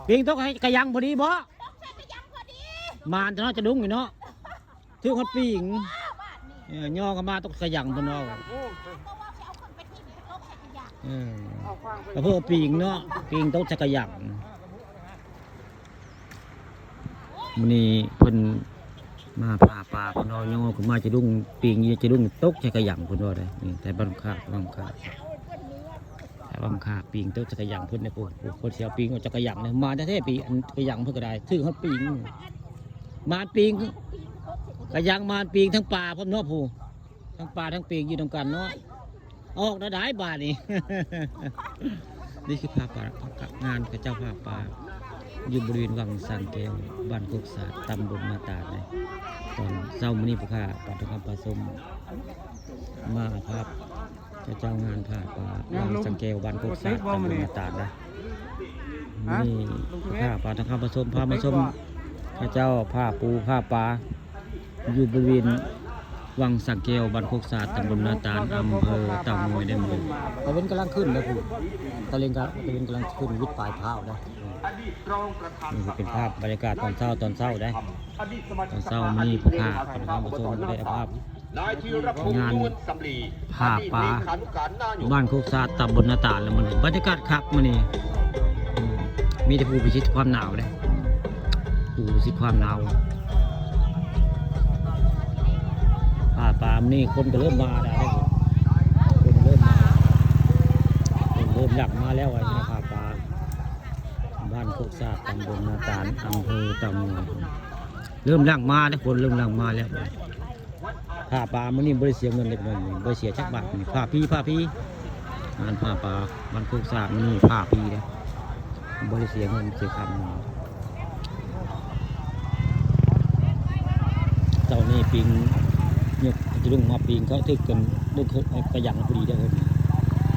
ปิงตกให้กระยังพอดีบ่มานจะเนาะจะดุ้งอยู่เนาะถือคนปิงย่อกันมาตกกระยังบนเราเพื่อปิงเนาะปิงตกจะกระยังมันนี่เพิ่นมาผ่าป่าเพิ่นเอาย่อขึ้นมาจะดุ้งปิงจะดุ้งตกจะกระยังเพิ่นว่าได้นี่แต่บังคับแต่บังคับปิงตกจะกระยังเพิ่นเนี่ยโอ้คนเสียปิงจะกระยังเนี่ยมาแท้ๆปิงกระยังเพิ่นก็ได้ถือคนปิงมาปิงกระยังมาปิงทั้งป่าพร้อมเนาะผู้ทั้งป่าทั้งปิงอยู่ตรงกันเนาะออกได้บาทนี่ นี่คือภาพป่างานพระเจ้าภาพป่าอยู่บริเวณวังสังแก้วบ้านโคกสาดตำบลนาตาเลยตอนเช้ามื้อนี้พระข้าปัตตคำปลาส้มมาครับพระเจ้างานผ้าป่าวังสังแก้วบ้านโคกสาดตำบลนาตาเลยนี่พระข้าปัตตคำปลาส้มพามาส้มพระเจ้าผ้าปูผ้าป่าอยู่บริเวณวังสังแก้วบ้านโคกสาดตำบลนาตาลอำเภอเต่างอยได้มือตะเวนกำลังขึ้นนะผู้ตะเวนกำลังขึ้นวิทย์ปลายเท้านะนี่เป็นภาพบรรยากาศตอนเช้าได้ตอนเช้ามีผู้ข้าประธานผู้ชมได้ภาพงานผ้าป่าบ้านโคกสาดตำบลนาตาลแล้วมันบรรยากาศคักมันนี่มีแต่ผู้พิชิตความหนาวเลยผู้พิชิตความหนาวผ้าป่านี่คนก็เริ่มมาได้คนเริ่มหลักมาแล้วไอ้นี่ผ้าป่าบ้านโคกสาดตำบลนาตาลอำเภอเต่างอยเริ่มหลังมาแล้วคนเริ่มหลังมาแล้วผ้าป่ามันนี่บริเสียเงินเล็กน้อยบริเสียจักบาทนี่ผ้าพี่งานผ้าป่าบ้านโคกสาดนี่ผ้าพี่เลยบริเสียเงินเสียคำเจ้านี่ปิงเนี่ยจะลุงมาปิงเขาถึกกันลุงกระยังพอดีได้เลย